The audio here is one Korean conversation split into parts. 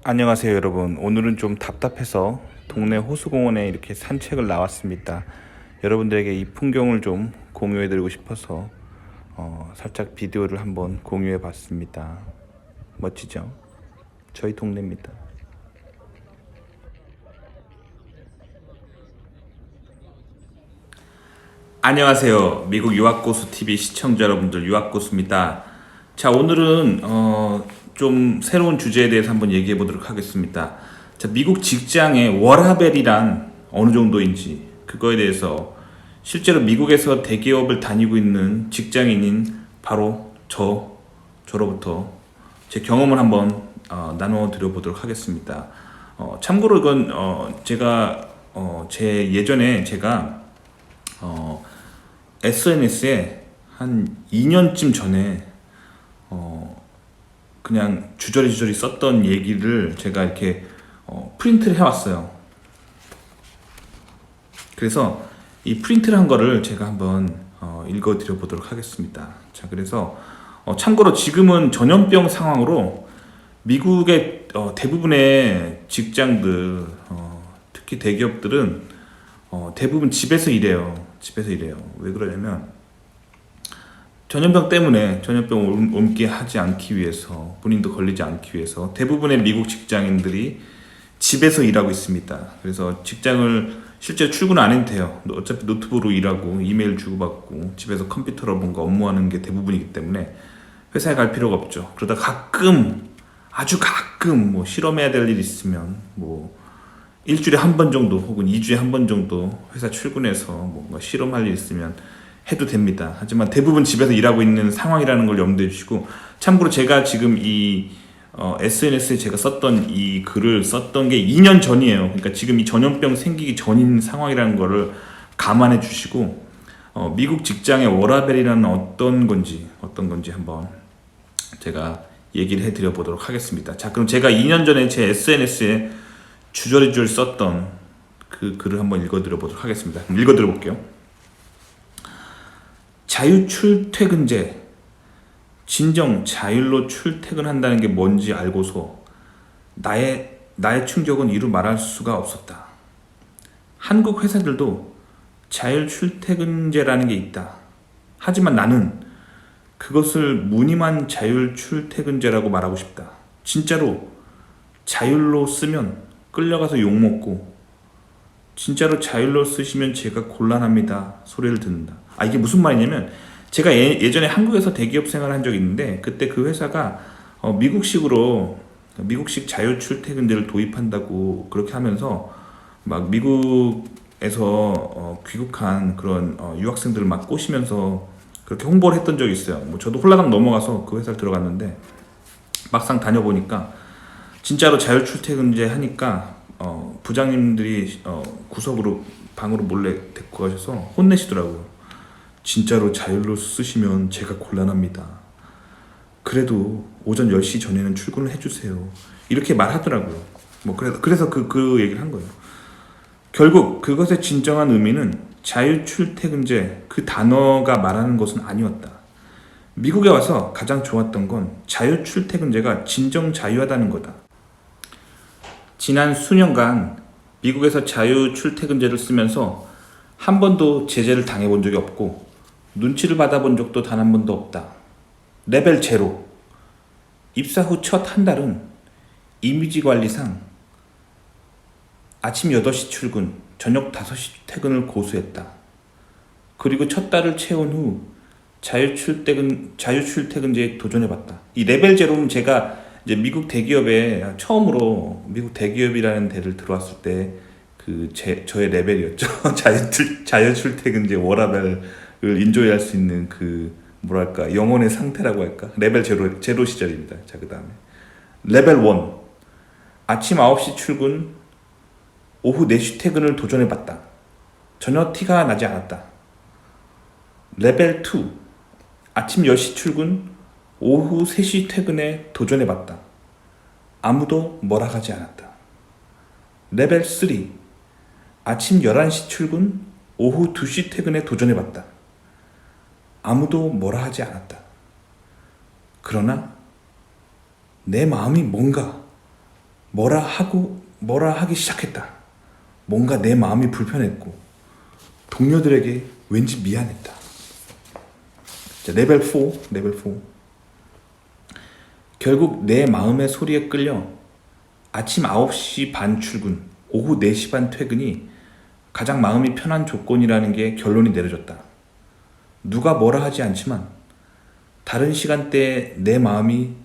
안녕하세요 여러분. 오늘은 좀 답답해서 동네 호수공원에 이렇게 산책을 나왔습니다. 여러분들에게 이 풍경을 좀 공유해 드리고 싶어서 살짝 비디오를 한번 공유해 봤습니다. 멋지죠? 저희 동네입니다. 안녕하세요. 미국 유학고수 TV 시청자 여러분들, 유학고수입니다. 자, 오늘은 좀 새로운 주제에 대해서 한번 얘기해 보도록 하겠습니다. 자, 미국 직장의 워라밸이란 어느 정도인지, 그거에 대해서 실제로 미국에서 대기업을 다니고 있는 직장인인 바로 저로부터 제 경험을 한번 나눠 드려 보도록 하겠습니다. 참고로 이건 제 예전에 제가 SNS에 한 2년쯤 전에 그냥 주저리주저리 썼던 얘기를 제가 이렇게 프린트를 해왔어요. 그래서 이 프린트를 한 거를 제가 한번 읽어드려 보도록 하겠습니다. 자, 그래서 참고로 지금은 전염병 상황으로 미국의 대부분의 직장들, 특히 대기업들은 대부분 집에서 일해요. 왜 그러냐면 전염병 때문에 전염병 옮게 하지 않기 위해서, 본인도 걸리지 않기 위해서 대부분의 미국 직장인들이 집에서 일하고 있습니다. 그래서 직장을 실제 출근 안 해도 돼요. 어차피 노트북으로 일하고 이메일 주고받고 집에서 컴퓨터로 뭔가 업무하는 게 대부분이기 때문에 회사에 갈 필요가 없죠. 그러다 가끔, 아주 가끔 뭐 실험해야 될 일 있으면 뭐 일주일에 한 번 정도 혹은 2주에 한 번 정도 회사 출근해서 뭔가 실험할 일 있으면 해도 됩니다. 하지만 대부분 집에서 일하고 있는 상황이라는 걸 염두에 주시고, 참고로 제가 지금 이 SNS에 제가 썼던 이 글을 썼던 게 2년 전이에요. 그러니까 지금 이 전염병 생기기 전인 상황이라는 거를 감안해 주시고, 미국 직장의 워라밸이라는 어떤 건지 한번 제가 얘기를 해드려 보도록 하겠습니다. 자, 그럼 제가 2년 전에 제 SNS에 주저리주저리 썼던 그 글을 한번 읽어드려 보도록 하겠습니다. 읽어드려 볼게요. 자유출퇴근제, 진정 자율로 출퇴근한다는 게 뭔지 알고서 나의 충격은 이루 말할 수가 없었다. 한국 회사들도 자율출퇴근제라는 게 있다. 하지만 나는 그것을 무늬만 자율출퇴근제라고 말하고 싶다. 진짜로 자율로 쓰면 끌려가서 욕먹고, 진짜로 자율로 쓰시면 제가 곤란합니다 소리를 듣는다. 이게 무슨 말이냐면, 제가 예전에 한국에서 대기업 생활을 한 적이 있는데, 그때 그 회사가 미국식 자율 출퇴근제를 도입한다고 그렇게 하면서 막 미국에서 귀국한 그런 유학생들을 막 꼬시면서 그렇게 홍보를 했던 적이 있어요. 뭐 저도 홀라당 넘어가서 그 회사를 들어갔는데, 막상 다녀보니까 진짜로 자율 출퇴근제 하니까 부장님들이 구석으로 방으로 몰래 데리고 가셔서 혼내시더라고요. 진짜로 자율로 쓰시면 제가 곤란합니다. 그래도 오전 10시 전에는 출근을 해주세요. 이렇게 말하더라고요. 뭐 그래서 그 얘기를 한 거예요. 결국 그것의 진정한 의미는 자율 출퇴근제 그 단어가 말하는 것은 아니었다. 미국에 와서 가장 좋았던 건 자율 출퇴근제가 진정 자유하다는 거다. 지난 수년간 미국에서 자유 출퇴근제를 쓰면서 한 번도 제재를 당해본 적이 없고 눈치를 받아본 적도 단 한 번도 없다. 레벨 제로. 입사 후 첫 한 달은 이미지 관리상 아침 8시 출근, 저녁 5시 퇴근을 고수했다. 그리고 첫 달을 채운 후 자유 출퇴근제에 도전해봤다. 이 레벨 제로는 제가 이제 미국 대기업에 처음으로 미국 대기업이라는 데를 들어왔을 때 저의 레벨이었죠. 자유 출퇴근제 워라밸을 인조이할 수 있는 그 뭐랄까 영혼의 상태라고 할까, 레벨 제로 시절입니다. 자, 그 다음에 레벨 1, 아침 9시 출근, 오후 4시 퇴근을 도전해봤다. 전혀 티가 나지 않았다. 레벨 2, 아침 10시 출근, 오후 3시 퇴근에 도전해봤다. 아무도 뭐라 하지 않았다. 레벨 3, 아침 11시 출근, 오후 2시 퇴근에 도전해봤다. 아무도 뭐라 하지 않았다. 그러나 내 마음이 뭔가 뭐라 하기 시작했다. 뭔가 내 마음이 불편했고 동료들에게 왠지 미안했다. 자, 레벨 4. 결국 내 마음의 소리에 끌려 아침 9시 반 출근, 오후 4시 반 퇴근이 가장 마음이 편한 조건이라는 게 결론이 내려졌다. 누가 뭐라 하지 않지만 다른 시간대는 내 마음이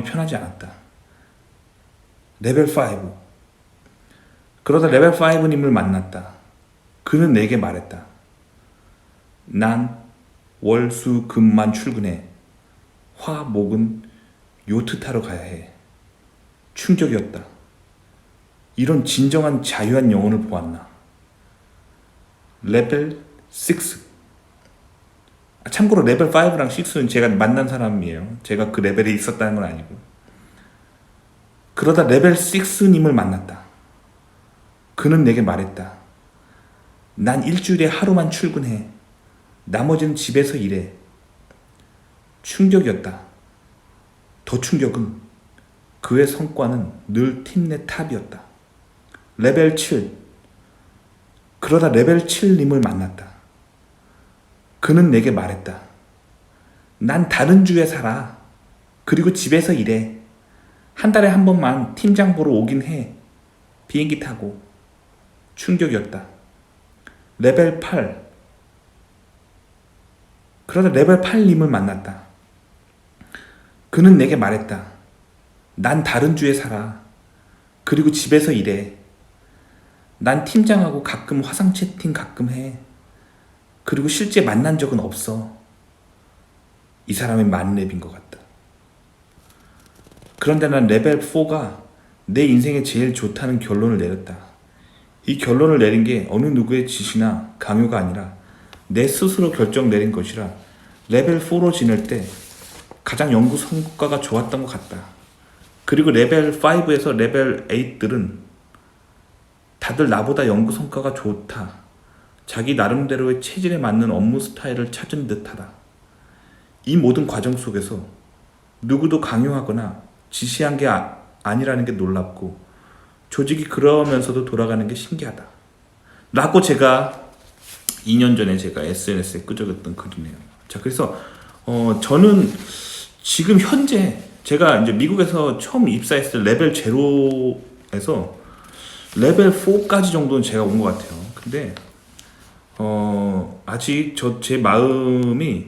편하지 않았다. 레벨 5. 그러다 레벨 5님을 만났다. 그는 내게 말했다. 난 월, 수, 금만 출근해. 화, 목은 요트 타러 가야 해. 충격이었다. 이런 진정한 자유한 영혼을 보았나. 레벨 6. 참고로 레벨 5랑 6는 제가 만난 사람이에요. 제가 그 레벨에 있었다는 건 아니고. 그러다 레벨 6님을 만났다. 그는 내게 말했다. 난 일주일에 하루만 출근해. 나머지는 집에서 일해. 충격이었다. 더 충격은 그의 성과는 늘 팀 내 탑이었다. 레벨 7. 그러다 레벨 7님을 만났다. 그는 내게 말했다. 난 다른 주에 살아. 그리고 집에서 일해. 한 달에 한 번만 팀장 보러 오긴 해. 비행기 타고. 충격이었다. 레벨 8. 그러다 레벨 8님을 만났다. 그는 내게 말했다. 난 다른 주에 살아. 그리고 집에서 일해. 난 팀장하고 가끔 화상 채팅 가끔 해. 그리고 실제 만난 적은 없어. 이 사람이 만렙인 것 같다. 그런데 난 레벨 4가 내 인생에 제일 좋다는 결론을 내렸다. 이 결론을 내린 게 어느 누구의 지시나 강요가 아니라 내 스스로 결정 내린 것이라 레벨 4로 지낼 때 가장 연구 성과가 좋았던 것 같다. 그리고 레벨 5에서 레벨 8들은 다들 나보다 연구 성과가 좋다. 자기 나름대로의 체질에 맞는 업무 스타일을 찾은 듯하다. 이 모든 과정 속에서 누구도 강요하거나 지시한 게 아니라는 게 놀랍고 조직이 그러면서도 돌아가는 게 신기하다. 라고 제가 2년 전에 제가 SNS에 끄적였던 글이네요. 자, 그래서 저는 지금 현재 제가 이제 미국에서 처음 입사했을 때 레벨 0에서 레벨 4까지 정도는 제가 온 것 같아요. 근데 아직 제 마음이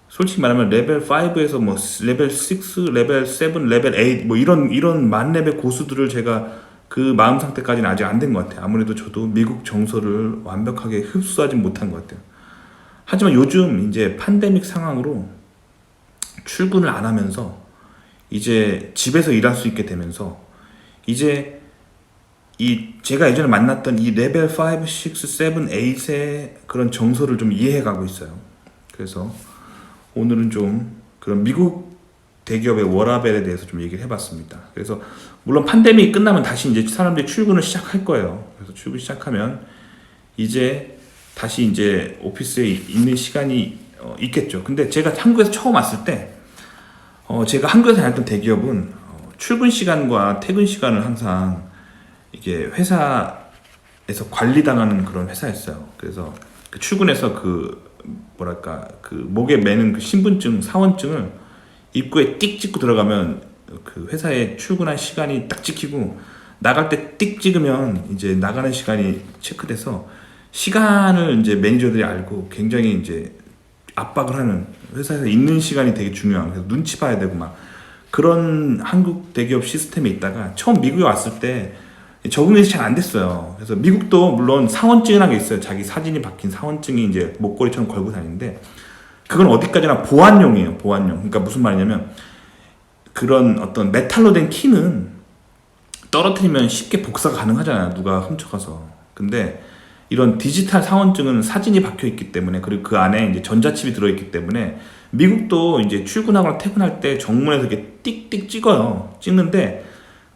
솔직히 말하면 레벨 5에서 뭐 레벨 6, 레벨 7, 레벨 8 뭐 이런 만렙의 고수들을 제가 그 마음 상태까지는 아직 안 된 것 같아요. 아무래도 저도 미국 정서를 완벽하게 흡수하지 못한 것 같아요. 하지만 요즘 이제 팬데믹 상황으로 출근을 안 하면서 이제 집에서 일할 수 있게 되면서 이제 제가 예전에 만났던 이 레벨 5, 6, 7, 8의 그런 정서를 좀 이해해 가고 있어요. 그래서 오늘은 좀 그런 미국 대기업의 워라밸에 대해서 좀 얘기를 해봤습니다. 그래서 물론 팬데믹이 끝나면 다시 이제 사람들이 출근을 시작할 거예요. 그래서 출근 시작하면 이제 다시 이제 오피스에 있는 시간이 있겠죠. 근데 제가 한국에서 처음 왔을 때 제가 한국에서 다녔던 대기업은 출근 시간과 퇴근 시간을 항상 이게 회사에서 관리당하는 그런 회사였어요. 그래서 출근해서 목에 매는 그 신분증, 사원증을 입구에 띡 찍고 들어가면 그 회사에 출근한 시간이 딱 찍히고 나갈 때 띡 찍으면 이제 나가는 시간이 체크돼서 시간을 이제 매니저들이 알고 굉장히 이제 압박을 하는, 회사에서 있는 시간이 되게 중요한, 그래서 눈치 봐야 되고 막 그런 한국 대기업 시스템에 있다가 처음 미국에 왔을 때 적응이 잘 안 됐어요. 그래서 미국도 물론 사원증이라는 게 있어요. 자기 사진이 박힌 사원증이 이제 목걸이처럼 걸고 다니는데 그건 어디까지나 보안용이에요. 보안용. 그러니까 무슨 말이냐면 그런 어떤 메탈로 된 키는 떨어뜨리면 쉽게 복사가 가능하잖아요. 누가 훔쳐가서. 근데 이런 디지털 사원증은 사진이 박혀 있기 때문에, 그리고 그 안에 이제 전자칩이 들어있기 때문에 미국도 이제 출근하거나 퇴근할 때 정문에서 이렇게 띡띡 찍어요. 찍는데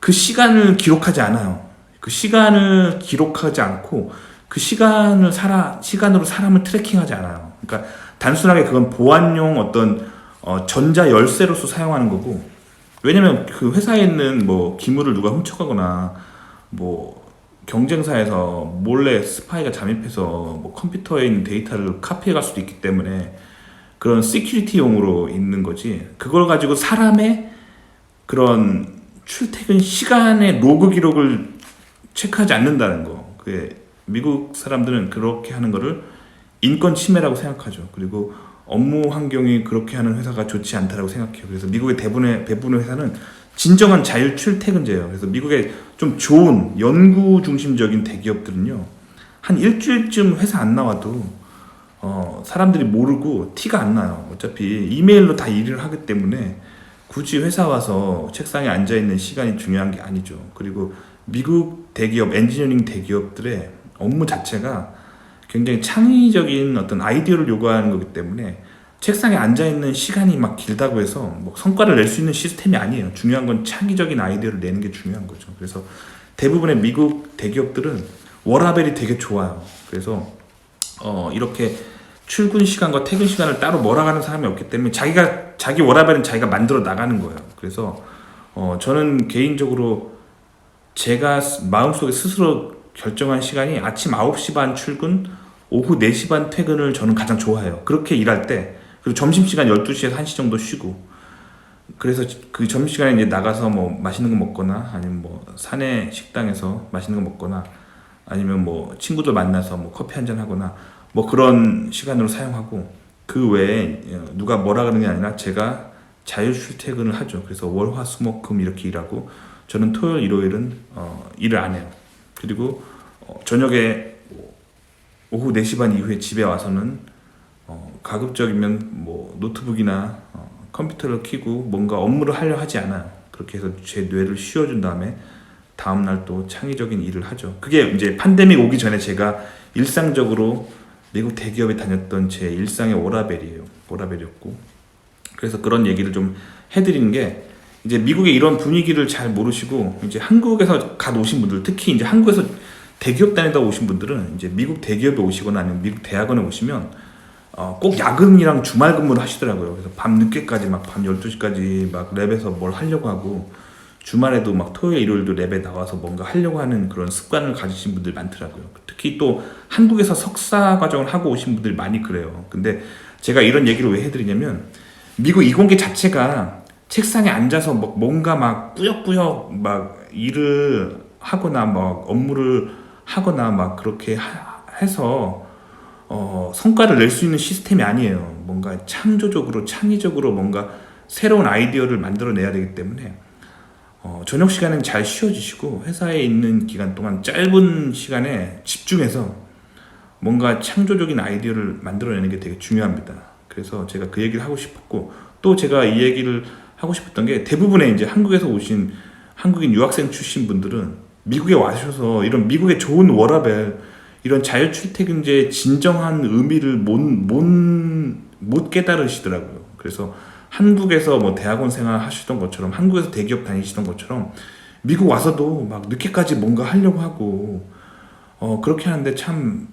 그 시간을 기록하지 않아요. 그 시간을 기록하지 않고 그 시간으로 사람을 트래킹하지 않아요. 그러니까 단순하게 그건 보안용 어떤 전자 열쇠로서 사용하는 거고, 왜냐면 그 회사에 있는 뭐 기물을 누가 훔쳐가거나 뭐 경쟁사에서 몰래 스파이가 잠입해서 뭐 컴퓨터에 있는 데이터를 카피해갈 수도 있기 때문에 그런 시큐리티용으로 있는 거지, 그걸 가지고 사람의 그런 출퇴근 시간의 로그 기록을 체크하지 않는다는 거. 그게 미국 사람들은 그렇게 하는 거를 인권 침해라고 생각하죠. 그리고 업무 환경이 그렇게 하는 회사가 좋지 않다라고 생각해요. 그래서 미국의 대부분의 회사는 진정한 자율 출퇴근제예요. 그래서 미국의 좀 좋은 연구 중심적인 대기업들은요, 한 일주일쯤 회사 안 나와도 사람들이 모르고 티가 안 나요. 어차피 이메일로 다 일을 하기 때문에 굳이 회사 와서 책상에 앉아 있는 시간이 중요한 게 아니죠. 그리고 미국 대기업, 엔지니어링 대기업들의 업무 자체가 굉장히 창의적인 어떤 아이디어를 요구하는 거기 때문에 책상에 앉아 있는 시간이 막 길다고 해서 뭐 성과를 낼 수 있는 시스템이 아니에요. 중요한 건 창의적인 아이디어를 내는 게 중요한 거죠. 그래서 대부분의 미국 대기업들은 워라밸이 되게 좋아요. 그래서 이렇게 출근 시간과 퇴근 시간을 따로 몰아가는 사람이 없기 때문에 자기 워라밸은 자기가 만들어 나가는 거예요. 그래서 저는 개인적으로 제가 마음속에 스스로 결정한 시간이 아침 9시 반 출근, 오후 4시 반 퇴근을 저는 가장 좋아해요. 그렇게 일할 때, 그리고 점심시간 12시에서 1시 정도 쉬고, 그래서 그 점심시간에 이제 나가서 뭐 맛있는 거 먹거나, 아니면 뭐 사내 식당에서 맛있는 거 먹거나, 아니면 뭐 친구들 만나서 뭐 커피 한잔 하거나, 뭐 그런 시간으로 사용하고, 그 외에 누가 뭐라 그러는 게 아니라 제가 자율 출퇴근을 하죠. 그래서 월, 화, 수, 목, 금 이렇게 일하고, 저는 토요일, 일요일은 일을 안 해요. 그리고 저녁에 오후 4시 반 이후에 집에 와서는 가급적이면 뭐 노트북이나 컴퓨터를 켜고 뭔가 업무를 하려 하지 않아요. 그렇게 해서 제 뇌를 쉬어준 다음에 다음날 또 창의적인 일을 하죠. 그게 이제 팬데믹 오기 전에 제가 일상적으로 미국 대기업에 다녔던 제 일상의 워라밸이었고, 그래서 그런 얘기를 좀 해드리는 게, 이제 미국의 이런 분위기를 잘 모르시고 이제 한국에서 갓 오신 분들, 특히 이제 한국에서 대기업 다니다 오신 분들은 이제 미국 대기업에 오시거나 아니면 미국 대학원에 오시면 꼭 야근이랑 주말 근무를 하시더라고요. 그래서 밤 늦게까지 막 밤 12시까지 막 랩에서 뭘 하려고 하고, 주말에도 막 토요일, 일요일도 랩에 나와서 뭔가 하려고 하는 그런 습관을 가지신 분들 많더라고요. 특히 또 한국에서 석사 과정을 하고 오신 분들이 많이 그래요. 근데 제가 이런 얘기를 왜 해드리냐면, 미국 이공계 자체가 책상에 앉아서 뭔가 막 꾸역꾸역 막 일을 하거나 막 업무를 하거나 막 그렇게 해서 성과를 낼 수 있는 시스템이 아니에요. 뭔가 창조적으로, 창의적으로 뭔가 새로운 아이디어를 만들어내야 되기 때문에 저녁 시간엔 잘 쉬어주시고 회사에 있는 기간 동안 짧은 시간에 집중해서 뭔가 창조적인 아이디어를 만들어내는 게 되게 중요합니다. 그래서 제가 그 얘기를 하고 싶었고, 또 제가 이 얘기를 하고 싶었던 게, 대부분의 이제 한국에서 오신 한국인 유학생 출신 분들은 미국에 와셔서 이런 미국의 좋은 워라밸, 이런 자율 출퇴근제의 진정한 의미를 못 깨달으시더라고요. 그래서 한국에서 뭐 대학원 생활 하시던 것처럼, 한국에서 대기업 다니시던 것처럼 미국 와서도 막 늦게까지 뭔가 하려고 하고 그렇게 하는데 참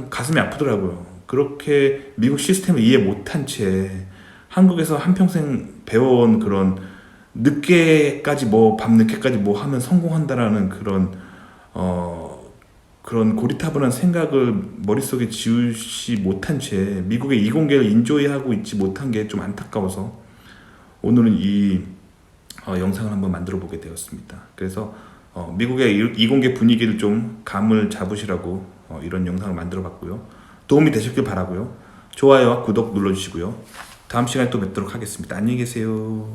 가슴이 아프더라고요. 그렇게 미국 시스템을 이해 못한 채 한국에서 한평생 배워온 그런 늦게까지 밤 늦게까지 뭐 하면 성공한다라는 그런 고리타분한 생각을 머릿속에 지우지 못한 채 미국의 이공계를 인조이하고 있지 못한 게 좀 안타까워서 오늘은 이 영상을 한번 만들어 보게 되었습니다. 그래서 미국의 이공계 분위기를 좀 감을 잡으시라고 이런 영상을 만들어 봤고요. 도움이 되셨길 바라고요. 좋아요와 구독 눌러주시고요. 다음 시간에 또 뵙도록 하겠습니다. 안녕히 계세요.